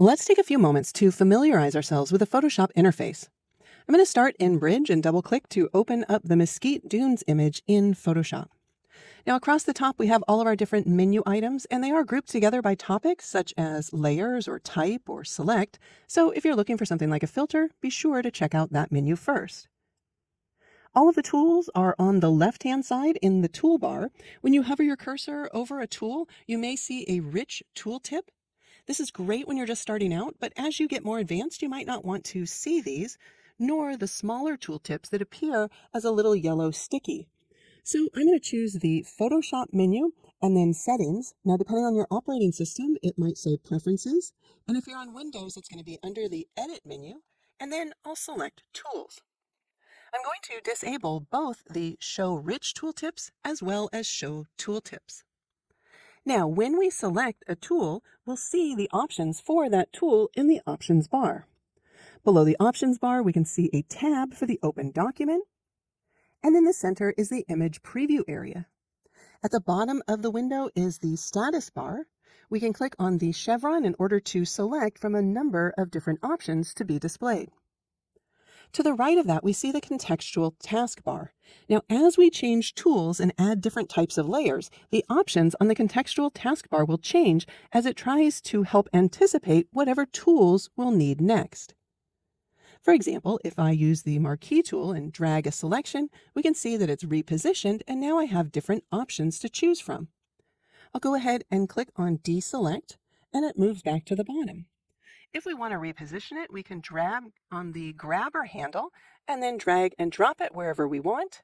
Let's take a few moments to familiarize ourselves with the Photoshop interface. I'm going to start in Bridge and double-click to open up the Mesquite Dunes image in Photoshop. Now across the top we have all of our different menu items, and they are grouped together by topics such as layers or type or select, so if you're looking for something like a filter, be sure to check out that menu first. All of the tools are on the left-hand side in the toolbar. When you hover your cursor over a tool, you may see a rich tooltip. This is great when you're just starting out, but as you get more advanced, you might not want to see these, nor the smaller tooltips that appear as a little yellow sticky. So I'm going to choose the Photoshop menu and then Settings. Now, depending on your operating system, it might say Preferences. And if you're on Windows, it's going to be under the Edit menu, and then I'll select Tools. I'm going to disable both the Show Rich Tooltips as well as Show Tooltips. Now, when we select a tool, we'll see the options for that tool in the Options bar. Below the Options bar, we can see a tab for the Open Document, and in the center is the Image Preview area. At the bottom of the window is the Status bar. We can click on the chevron in order to select from a number of different options to be displayed. To the right of that, we see the contextual taskbar. Now, as we change tools and add different types of layers, the options on the contextual taskbar will change as it tries to help anticipate whatever tools we'll need next. For example, if I use the marquee tool and drag a selection, we can see that it's repositioned, and now I have different options to choose from. I'll go ahead and click on Deselect, and it moves back to the bottom. If we want to reposition it, we can drag on the grabber handle and then drag and drop it wherever we want.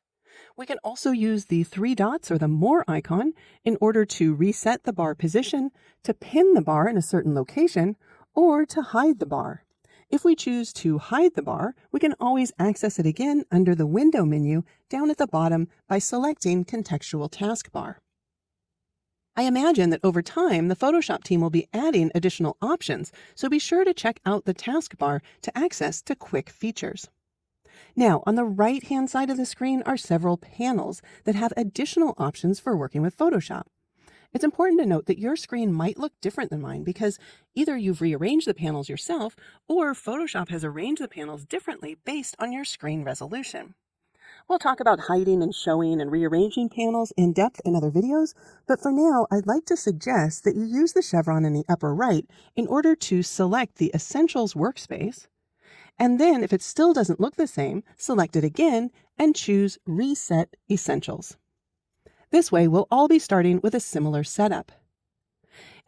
We can also use the three dots or the More icon in order to reset the bar position, to pin the bar in a certain location, or to hide the bar. If we choose to hide the bar, we can always access it again under the Window menu down at the bottom by selecting Contextual Taskbar. I imagine that over time, the Photoshop team will be adding additional options, so be sure to check out the taskbar to access to quick features. Now, on the right-hand side of the screen are several panels that have additional options for working with Photoshop. It's important to note that your screen might look different than mine because either you've rearranged the panels yourself or Photoshop has arranged the panels differently based on your screen resolution. We'll talk about hiding and showing and rearranging panels in depth in other videos, but for now, I'd like to suggest that you use the chevron in the upper right in order to select the Essentials workspace, and then if it still doesn't look the same, select it again and choose Reset Essentials. This way, we'll all be starting with a similar setup.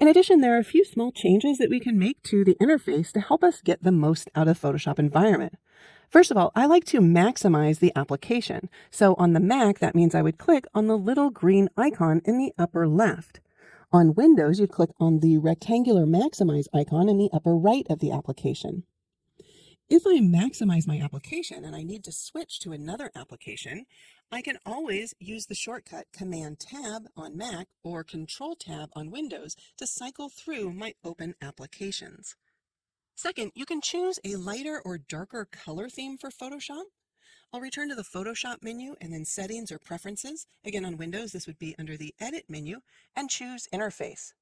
In addition, there are a few small changes that we can make to the interface to help us get the most out of Photoshop environment. First of all, I like to maximize the application. So on the Mac, that means I would click on the little green icon in the upper left. On Windows, you'd click on the rectangular maximize icon in the upper right of the application. If I maximize my application and I need to switch to another application, I can always use the shortcut Command-Tab on Mac or Control-Tab on Windows to cycle through my open applications. Second, you can choose a lighter or darker color theme for Photoshop. I'll return to the Photoshop menu and then Settings or Preferences. Again, on Windows, this would be under the Edit menu, and choose Interface.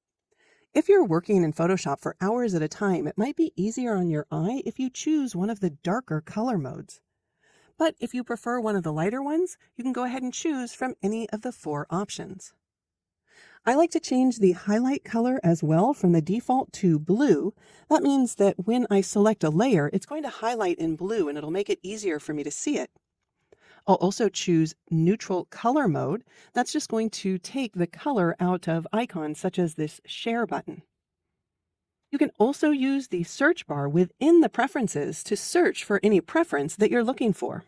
If you're working in Photoshop for hours at a time, it might be easier on your eye if you choose one of the darker color modes. But if you prefer one of the lighter ones, you can go ahead and choose from any of the four options. I like to change the highlight color as well from the default to blue. That means that when I select a layer, it's going to highlight in blue and it'll make it easier for me to see it. I'll also choose neutral color mode. That's just going to take the color out of icons such as this share button. You can also use the search bar within the preferences to search for any preference that you're looking for.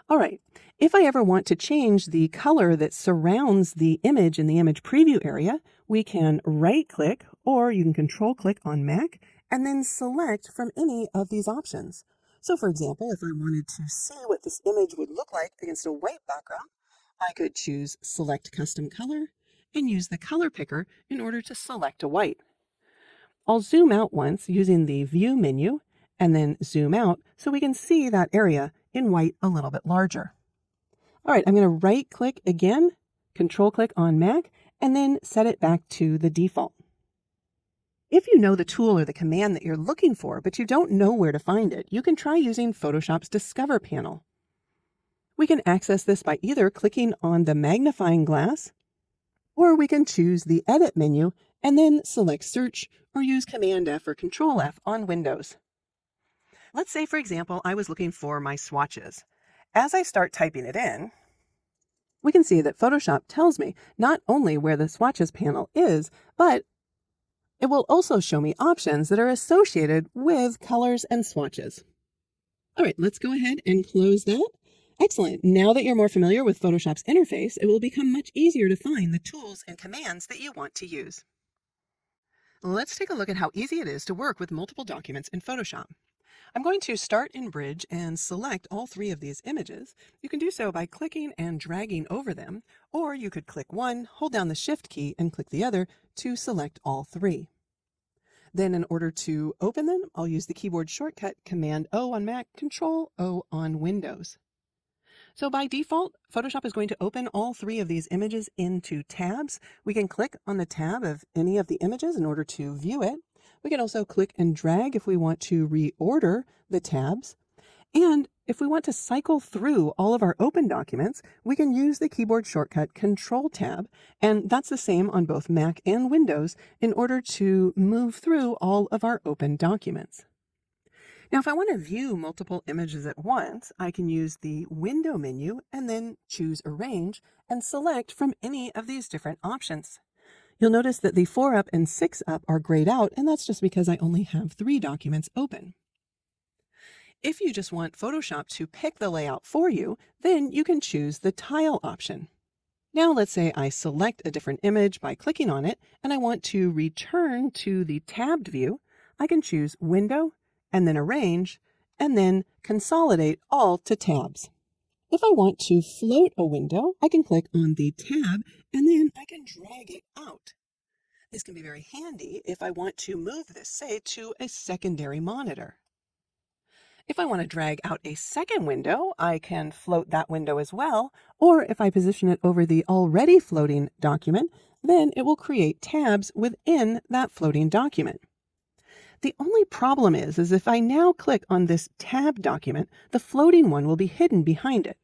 All right, if I ever want to change the color that surrounds the image in the image preview area, we can right-click or you can control-click on Mac and then select from any of these options. So for example, if I wanted to see what this image would look like against a white background, I could choose Select Custom Color and use the color picker in order to select a white. I'll zoom out once using the View menu and then zoom out so we can see that area in white a little bit larger. All right, I'm going to right-click again, control-click on Mac, and then set it back to the default. If you know the tool or the command that you're looking for, but you don't know where to find it, you can try using Photoshop's Discover panel. We can access this by either clicking on the magnifying glass, or we can choose the Edit menu and then select Search or use Command F or Control F on Windows. Let's say, for example, I was looking for my swatches. As I start typing it in, we can see that Photoshop tells me not only where the swatches panel is, but it will also show me options that are associated with colors and swatches. All right, let's go ahead and close that. Excellent. Now that you're more familiar with Photoshop's interface, it will become much easier to find the tools and commands that you want to use. Let's take a look at how easy it is to work with multiple documents in Photoshop. I'm going to start in Bridge and select all three of these images. You can do so by clicking and dragging over them, or you could click one, hold down the Shift key, and click the other to select all three. Then in order to open them, I'll use the keyboard shortcut Command-O on Mac, Control-O on Windows. So by default, Photoshop is going to open all three of these images into tabs. We can click on the tab of any of the images in order to view it. We can also click and drag if we want to reorder the tabs. And if we want to cycle through all of our open documents, we can use the keyboard shortcut Control-Tab, and that's the same on both Mac and Windows in order to move through all of our open documents. Now, if I want to view multiple images at once, I can use the Window menu and then choose Arrange and select from any of these different options. You'll notice that the 4-up and 6-up are grayed out, and that's just because I only have 3 documents open. If you just want Photoshop to pick the layout for you, then you can choose the Tile option. Now let's say I select a different image by clicking on it, and I want to return to the tabbed view. I can choose Window, and then Arrange, and then Consolidate all to tabs. If I want to float a window, I can click on the tab and then I can drag it out. This can be very handy if I want to move this, say, to a secondary monitor. If I want to drag out a second window, I can float that window as well, or if I position it over the already floating document, then it will create tabs within that floating document. The only problem is if I now click on this tab document, the floating one will be hidden behind it.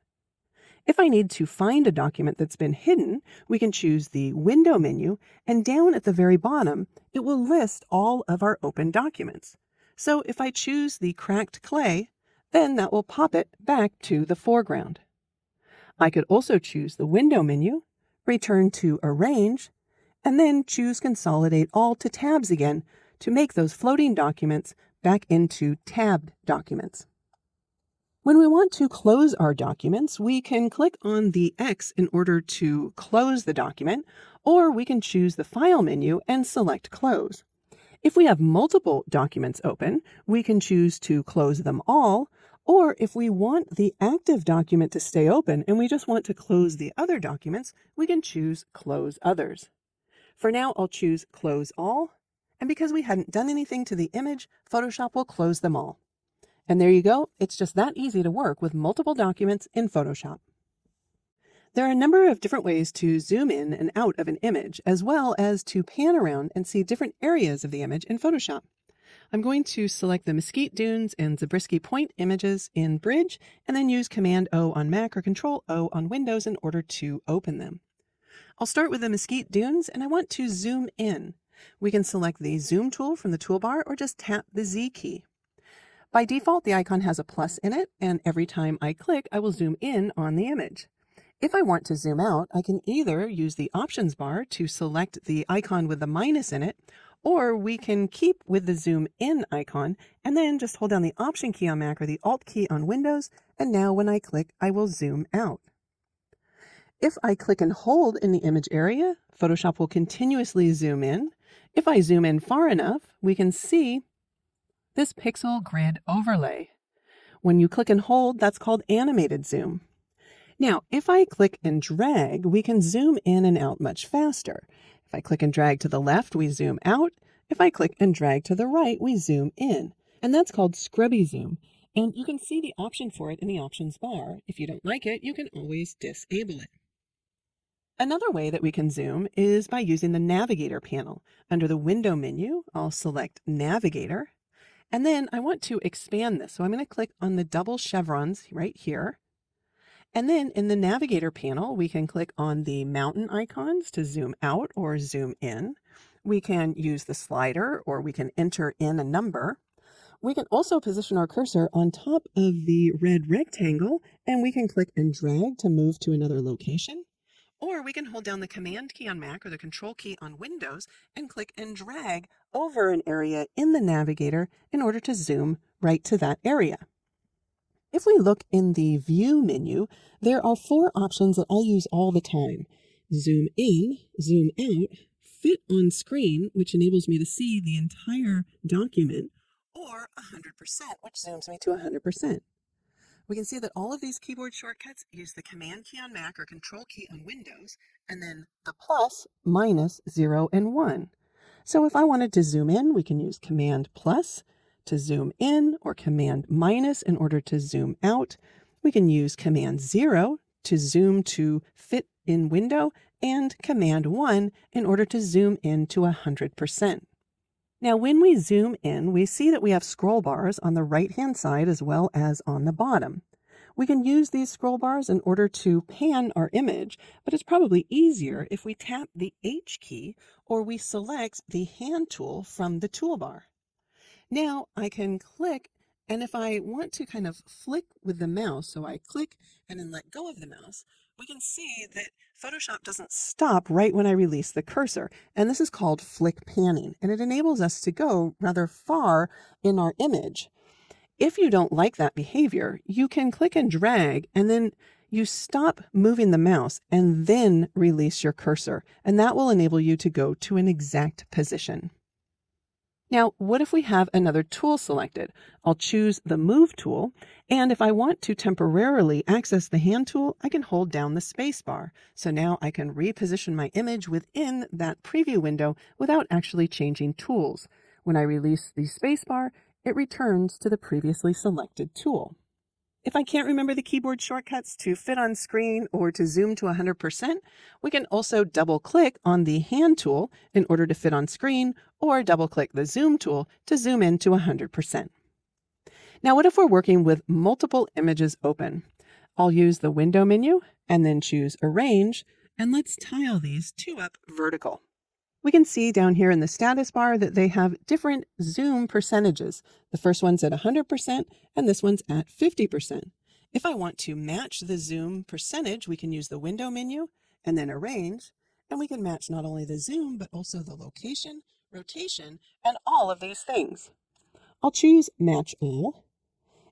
If I need to find a document that's been hidden, we can choose the Window menu, and down at the very bottom, it will list all of our open documents. So if I choose the Cracked Clay, then that will pop it back to the foreground. I could also choose the Window menu, return to Arrange, and then choose Consolidate all to tabs again to make those floating documents back into tabbed documents. When we want to close our documents, we can click on the X in order to close the document, or we can choose the File menu and select Close. If we have multiple documents open, we can choose to close them all, or if we want the active document to stay open and we just want to close the other documents, we can choose Close Others. For now, I'll choose Close All, and because we hadn't done anything to the image, Photoshop will close them all. And there you go. It's just that easy to work with multiple documents in Photoshop. There are a number of different ways to zoom in and out of an image, as well as to pan around and see different areas of the image in Photoshop. I'm going to select the Mesquite Dunes and Zabriskie Point images in Bridge, and then use Command-O on Mac or Control-O on Windows in order to open them. I'll start with the Mesquite Dunes, and I want to zoom in. We can select the Zoom tool from the toolbar or just tap the Z key. By default, the icon has a plus in it, and every time I click, I will zoom in on the image. If I want to zoom out, I can either use the options bar to select the icon with the minus in it, or we can keep with the zoom in icon and then just hold down the option key on Mac or the alt key on Windows, and now when I click, I will zoom out. If I click and hold in the image area, Photoshop will continuously zoom in. If I zoom in far enough, we can see this pixel grid overlay. When you click and hold, that's called animated zoom. Now, if I click and drag, we can zoom in and out much faster. If I click and drag to the left, we zoom out. If I click and drag to the right, we zoom in. And that's called scrubby zoom. And you can see the option for it in the options bar. If you don't like it, you can always disable it. Another way that we can zoom is by using the Navigator panel. Under the Window menu, I'll select Navigator, and then I want to expand this. So I'm going to click on the double chevrons right here. And then in the Navigator panel, we can click on the mountain icons to zoom out or zoom in. We can use the slider, or we can enter in a number. We can also position our cursor on top of the red rectangle, and we can click and drag to move to another location. Or we can hold down the Command key on Mac or the Control key on Windows and click and drag over an area in the Navigator in order to zoom right to that area. If we look in the View menu, there are 4 options that I use all the time. Zoom in, zoom out, fit on screen, which enables me to see the entire document, or 100%, which zooms me to 100%. We can see that all of these keyboard shortcuts use the Command key on Mac or Control key on Windows, and then the plus, minus, 0, and 1. So if I wanted to zoom in, we can use Command plus to zoom in, or Command minus in order to zoom out. We can use Command 0 to zoom to fit in window, and Command 1 in order to zoom in to 100%. Now, when we zoom in, we see that we have scroll bars on the right-hand side as well as on the bottom. We can use these scroll bars in order to pan our image, but it's probably easier if we tap the H key or we select the hand tool from the toolbar. Now I can click, and if I want to kind of flick with the mouse, so I click and then let go of the mouse, we can see that Photoshop doesn't stop right when I release the cursor. And this is called flick panning, and it enables us to go rather far in our image. If you don't like that behavior, you can click and drag, and then you stop moving the mouse and then release your cursor, and that will enable you to go to an exact position. Now, what if we have another tool selected? I'll choose the Move tool, and if I want to temporarily access the hand tool, I can hold down the space bar. So now I can reposition my image within that preview window without actually changing tools. When I release the space bar, it returns to the previously selected tool. If I can't remember the keyboard shortcuts to fit on screen or to zoom to 100%, we can also double-click on the hand tool in order to fit on screen, or double-click the zoom tool to zoom in to 100%. Now, what if we're working with multiple images open? I'll use the Window menu and then choose Arrange, and let's tile these 2 up vertical. We can see down here in the status bar that they have different zoom percentages. The first one's at 100% and this one's at 50%. If I want to match the zoom percentage, we can use the Window menu and then Arrange, and we can match not only the zoom, but also the location, rotation, and all of these things. I'll choose Match All.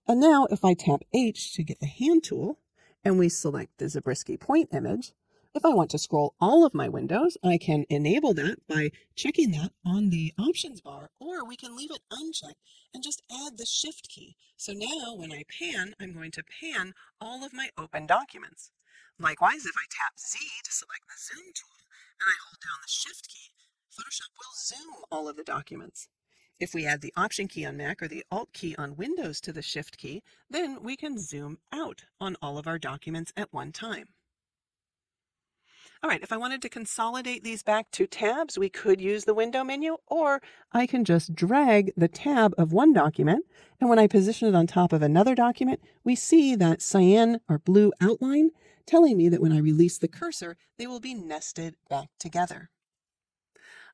And now if I tap H to get the hand tool, and we select the Zabriskie point image, if I want to scroll all of my windows, I can enable that by checking that on the options bar, or we can leave it unchecked and just add the Shift key. So now when I pan, I'm going to pan all of my open documents. Likewise, if I tap Z to select the Zoom tool and I hold down the Shift key, Photoshop will zoom all of the documents. If we add the Option key on Mac or the Alt key on Windows to the Shift key, then we can zoom out on all of our documents at one time. All right, if I wanted to consolidate these back to tabs, we could use the Window menu, or I can just drag the tab of one document, and when I position it on top of another document, we see that cyan or blue outline telling me that when I release the cursor, they will be nested back together.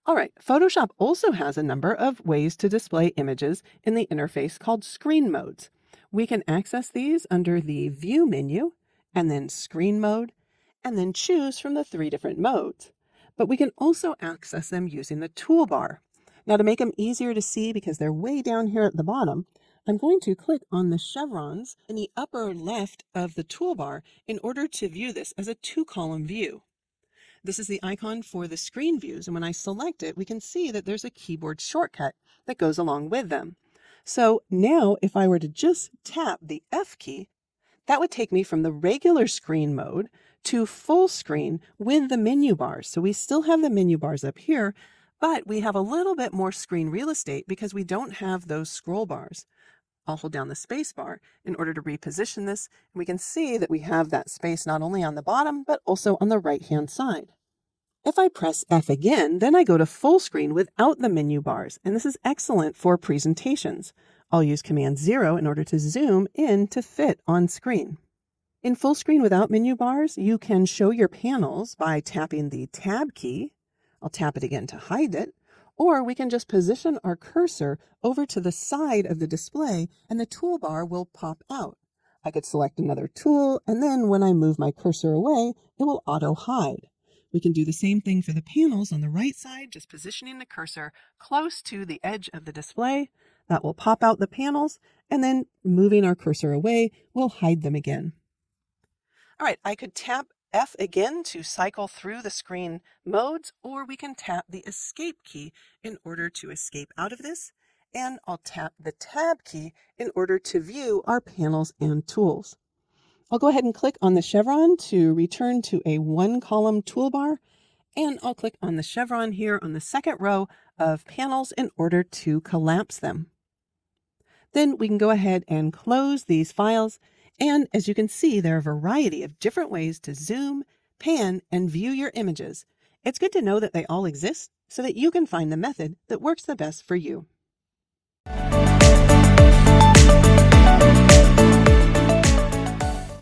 All right, Photoshop also has a number of ways to display images in the interface called screen modes. We can access these under the View menu, and then Screen Mode, and then choose from the 3 different modes. But we can also access them using the toolbar. Now, to make them easier to see because they're way down here at the bottom, I'm going to click on the chevrons in the upper left of the toolbar in order to view this as a 2-column view. This is the icon for the screen views, and when I select it, we can see that there's a keyboard shortcut that goes along with them. So now if I were to just tap the F key, that would take me from the regular screen mode to full screen with the menu bars. So we still have the menu bars up here, but we have a little bit more screen real estate because we don't have those scroll bars. I'll hold down the space bar in order to reposition this, and we can see that we have that space not only on the bottom, but also on the right-hand side. If I press F again, then I go to full screen without the menu bars, and this is excellent for presentations. I'll use Command 0 in order to zoom in to fit on screen. In full screen without menu bars, you can show your panels by tapping the Tab key. I'll tap it again to hide it. Or we can just position our cursor over to the side of the display and the toolbar will pop out. I could select another tool, and then when I move my cursor away, it will auto hide. We can do the same thing for the panels on the right side, just positioning the cursor close to the edge of the display. That will pop out the panels, and then moving our cursor away will hide them again. All right, I could tap F again to cycle through the screen modes, or we can tap the Escape key in order to escape out of this. And I'll tap the Tab key in order to view our panels and tools. I'll go ahead and click on the chevron to return to a one-column toolbar, and I'll click on the chevron here on the second row of panels in order to collapse them. Then we can go ahead and close these files, and as you can see, there are a variety of different ways to zoom, pan, and view your images. It's good to know that they all exist so that you can find the method that works the best for you.